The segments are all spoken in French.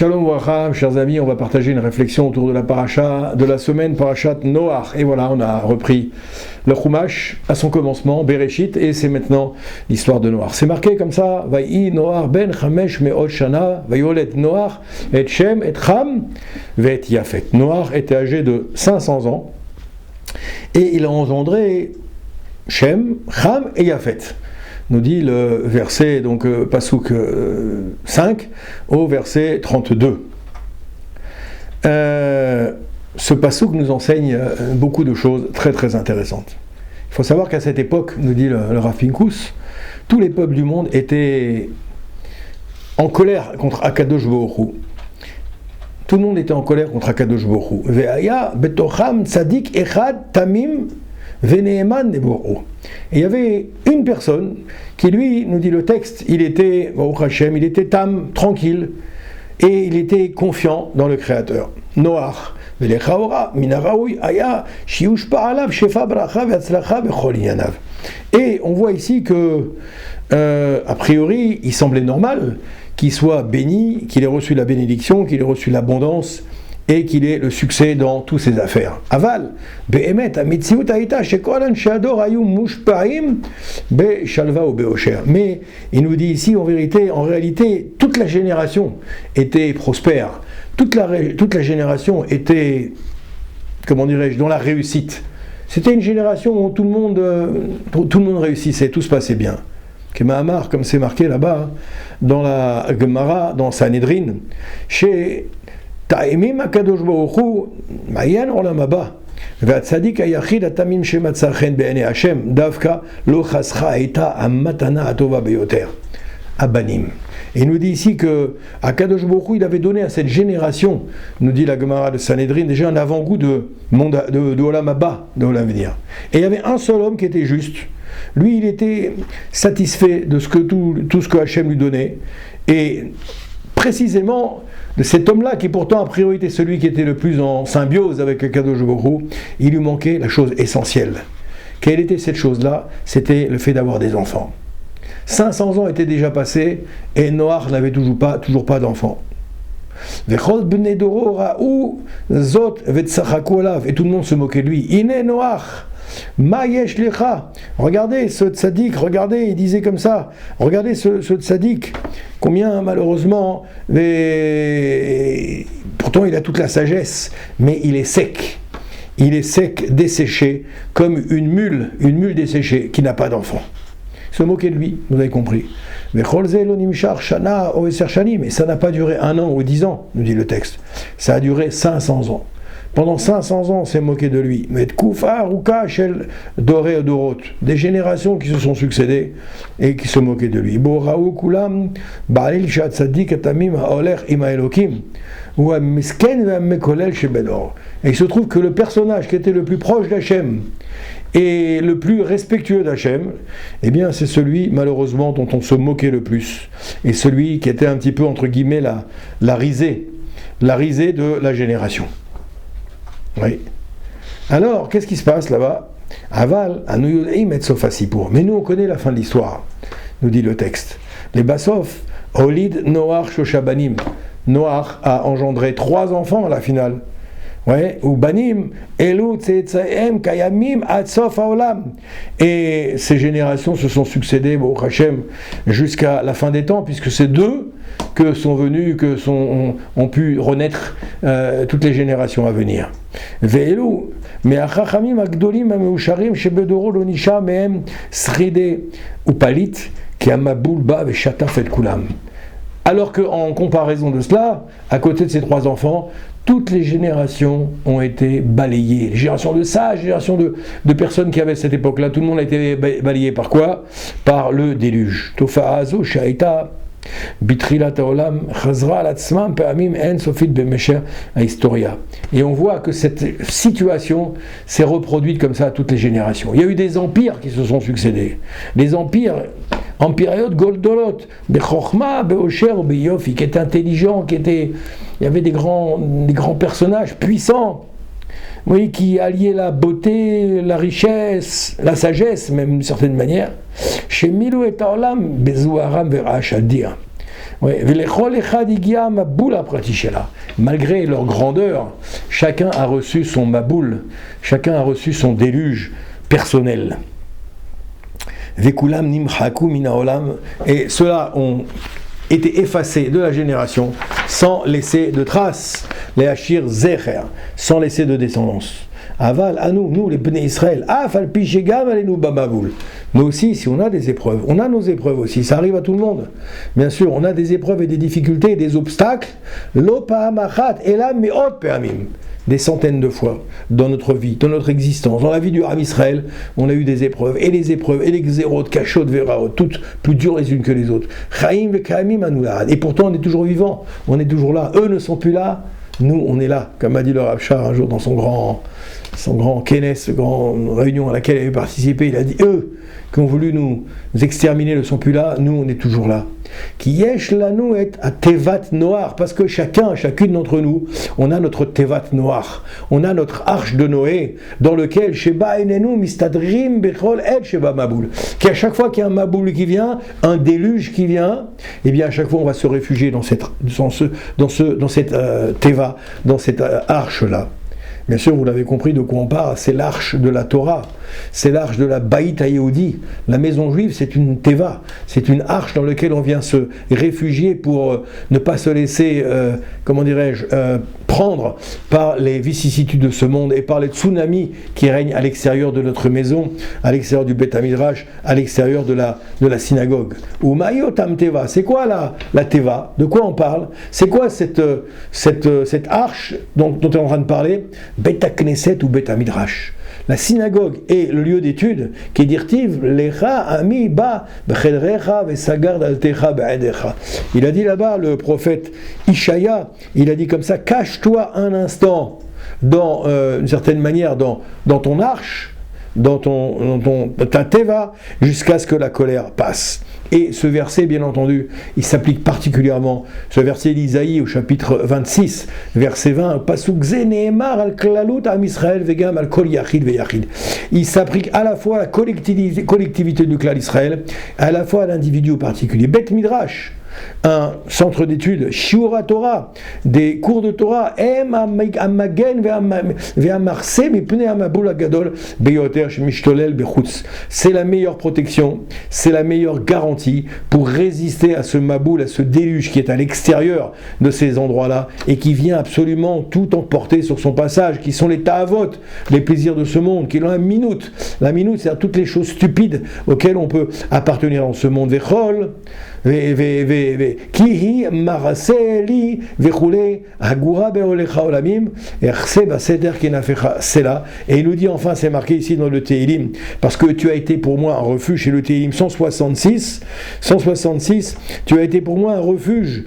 Shalom Wacham, chers amis, on va partager une réflexion autour de la paracha de la semaine, parachat Noach. Et voilà, on a repris le Chumash à son commencement, Bereshit, et c'est maintenant l'histoire de Noach. C'est marqué comme ça, Vaï Noach ben Chamesh me'ot shana, Vayolet Noach et Shem et Cham ve'et Yafet. Noach était âgé de 500 ans et il a engendré Shem, Cham et Yafet. Nous dit le verset, donc Passouk 5 au verset 32. Ce Passouk nous enseigne beaucoup de choses très très intéressantes. Il faut savoir qu'à cette époque, nous dit le Rav Pinkus, tous les peuples du monde étaient en colère contre Akadosh Baruch Hu. Tout le monde était en colère contre Akadosh Baruch Hu. Ve'aya betocham tzadik echad tamim ve'ne'eman nebor'u. Et il y avait une personne qui, lui, nous dit le texte, il était, Baruch Hashem, il était tam, tranquille, et il était confiant dans le Créateur. Noach, ve'lechaora, minaraoui, aya, shiushpa alav, shefa bracha ve'atzlacha bechol inyanav. Et on voit ici que, a priori, il semblait normal qu'il soit béni, qu'il ait reçu la bénédiction, qu'il ait reçu l'abondance, et qu'il ait le succès dans toutes ses affaires. Aval, be'emet, amitziut haïta, shekol anshe ador hayu mushpa'im, be'shalva ou be'osher. Mais il nous dit ici, en réalité, toute la génération était prospère. Toute la génération était, comment dirais-je, dans la réussite. C'était une génération où tout le monde réussissait, tout se passait bien. Kemahamar, comme c'est marqué là-bas, dans la Gemara, dans Sanhedrin, chez Ta'imim HaKadosh Baruch Hu, Mayan Olam Haba, והצדיק היחיד התמים שמצא חן בעיני השם, דווקא לא חסכה הייתה המתנה הטובה ביותר, הבנים. Et il nous dit ici que HaKadosh Baruch Hu, il avait donné à cette génération, nous dit la Gemara de Sanhedrin, déjà un avant-goût de Olam Haba, de Olam Venir. Et il y avait un seul homme qui était juste. Lui, il était satisfait de tout ce que Hachem lui donnait. Et précisément, de cet homme-là, qui pourtant a priori était celui qui était le plus en symbiose avec Akadosh Baruch Hu, il lui manquait la chose essentielle. Quelle était cette chose-là? C'était le fait d'avoir des enfants. 500 ans étaient déjà passés et Noach n'avait toujours pas d'enfants. Et tout le monde se moquait de lui. Iné Noach, ma yesh lecha. Regardez ce tzaddik, regardez, il disait comme ça, regardez ce tzaddik, combien malheureusement, pourtant il a toute la sagesse, mais il est sec, desséché, comme une mule desséchée qui n'a pas d'enfant. Se moquer de lui, vous avez compris. Mais ça n'a pas duré 1 an ou 10 ans, nous dit le texte. Ça a duré 500 ans. Pendant 500 ans, on s'est moqué de lui. Mais Koufa, Ruka, Shel, Doré et Dorot, des générations qui se sont succédées et qui se moquaient de lui. Boraou Kulam, Baalil Shat Sadik Atamim Haoler Ima Elokim, ou Misken va Mekolel Shebedor. Et il se trouve que le personnage qui était le plus proche d'Hachem et le plus respectueux d'Hachem, eh bien c'est celui malheureusement dont on se moquait le plus. Et celui qui était un petit peu entre guillemets la risée de la génération. Oui. Alors, qu'est-ce qui se passe là-bas? Aval, Anouyudaim et Sofasipour. Mais nous, on connaît la fin de l'histoire, nous dit le texte. Les Bassof, Olid, Noach, Shoshabanim. Noach a engendré 3 enfants à la finale. Ouais, ou Banim, Elu, Tsetsaem, Kayamim, Atsof Haolam. Et ces générations se sont succédées, Baruch Hashem, jusqu'à la fin des temps, puisque c'est d'eux que sont venus, ont pu renaître toutes les générations à venir. Ve'elu, me'achachamim agdolim ha'meusharim shebedoro lo nisha mehem sride upalit ki amabul ba ve'shataf et kulam. Alors qu'en comparaison de cela, à côté de ces 3 enfants, toutes les générations ont été balayées. Les générations de sages, les générations de personnes qui avaient cette époque-là, tout le monde a été balayé par quoi? Par le déluge. Tofa'azo sha'ita bitrilat haolam chazra alatzman pe'amim en sofit b'mesher historia. Et on voit que cette situation s'est reproduite comme ça à toutes les générations. Il y a eu des empires qui se sont succédés. Les empires Empiriot Goldolot, Bechorma, Beosher, Beyofi, qui étaient intelligents, il y avait des grands personnages puissants, oui, qui alliaient la beauté, la richesse, la sagesse, même d'une certaine manière. Chez Milou et Taolam, Bezouaram, Verachadir. Malgré leur grandeur, chacun a reçu son maboul, chacun a reçu son déluge personnel. Vekulam nimchaku minaolam, et ceux-là ont été effacés de la génération sans laisser de traces, les hachir zecher, sans laisser de descendance. Aval, à nous les Bnei Israël, afal pichegam alenu bamaboul. Nous aussi, si on a des épreuves, on a nos épreuves aussi, ça arrive à tout le monde. Bien sûr, on a des épreuves et des difficultés, des obstacles, lo pa'amachat elam me'ot pe'amim, des centaines de fois dans notre vie, dans notre existence, dans la vie du Ham Israël, on a eu des épreuves, et les xérot, kachot, veraot, toutes plus dures les unes que les autres. Chaim ve'kamim anulad, et pourtant on est toujours vivant, on est toujours là. Eux ne sont plus là, nous on est là, comme a dit le Rav Shar un jour dans son grand Kenes, grande réunion à laquelle il avait participé, il a dit, eux qui ont voulu nous exterminer ne sont plus là, nous on est toujours là. Qui yesh lanu et à tevat noir, parce que chacune d'entre nous, on a notre tevat noir, on a notre arche de Noé, dans lequel sheba enenu mistadrim bechol et sheba maboul, qui à chaque fois qu'il y a un maboul qui vient, un déluge qui vient, et bien à chaque fois on va se réfugier dans cette teva, dans cette arche là. Bien sûr, vous l'avez compris de quoi on parle, c'est l'arche de la Torah, c'est l'arche de la Baït HaYehudi. La maison juive, c'est une teva, c'est une arche dans laquelle on vient se réfugier pour ne pas se laisser, prendre par les vicissitudes de ce monde et par les tsunamis qui règnent à l'extérieur de notre maison, à l'extérieur du Beth HaMidrash, à l'extérieur de la synagogue. Ou Mayotam Teva, c'est quoi la teva? De quoi on parle? C'est quoi cette arche dont on est en train de parler? Beth HaKnesset ou Beth HaMidrash. La synagogue est le lieu d'étude qui est dirtiv lecha ami ba bechedrecha vesagar daltecha be'edecha. Il a dit là-bas, le prophète Ishaya, il a dit comme ça, cache-toi un instant dans une certaine manière dans ton arche, dans ta teva, jusqu'à ce que la colère passe. Et ce verset, bien entendu, il s'applique particulièrement, ce verset d'Isaïe au chapitre 26, verset 20, Pasuk ze nehemar al klalut am Israël vegam al kol yachid veyachid. Il s'applique à la fois à la collectivité du clan d'Israël, à la fois à l'individu particulier. Beth Midrash, un centre d'études, Shiura Torah, des cours de Torah, c'est la meilleure protection, c'est la meilleure garantie pour résister à ce maboul, à ce déluge qui est à l'extérieur de ces endroits-là et qui vient absolument tout emporter sur son passage, qui sont les ta'avot, les plaisirs de ce monde, qui ont la minute. La minute, c'est-à-dire toutes les choses stupides auxquelles on peut appartenir dans ce monde. Vechol, Kihi maraseli vechule hagura beolecha olamim erse baseder kenafecha sela. Et il nous dit enfin, c'est marqué ici dans le Tehillim, parce que tu as été pour moi un refuge, chez le Tehillim 166, tu as été pour moi un refuge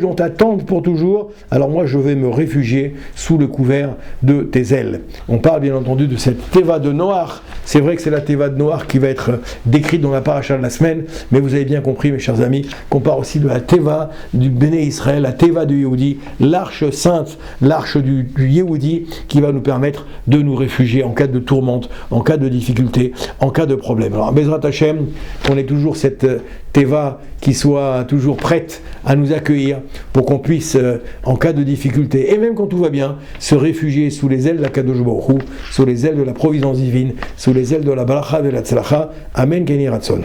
dont t'attendent pour toujours, alors moi je vais me réfugier sous le couvert de tes ailes. On parle bien entendu de cette teva de Noach, c'est vrai que c'est la teva de Noach qui va être décrite dans la paracha de la semaine, mais vous avez bien compris mes chers amis, qu'on parle aussi de la teva du Béné Israël, la teva du Yehudi, l'arche sainte, l'arche du Yehudi, qui va nous permettre de nous réfugier en cas de tourmente, en cas de difficulté, en cas de problème. Alors, Bezrat Hashem, qu'on ait toujours cette teva qui soit toujours prête à nous accueillir pour qu'on puisse, en cas de difficulté, et même quand tout va bien, se réfugier sous les ailes de la Kadosh Baruch Hu, sous les ailes de la providence divine, sous les ailes de la Baracha de la Tzlacha. Amen, Keni Ratzon.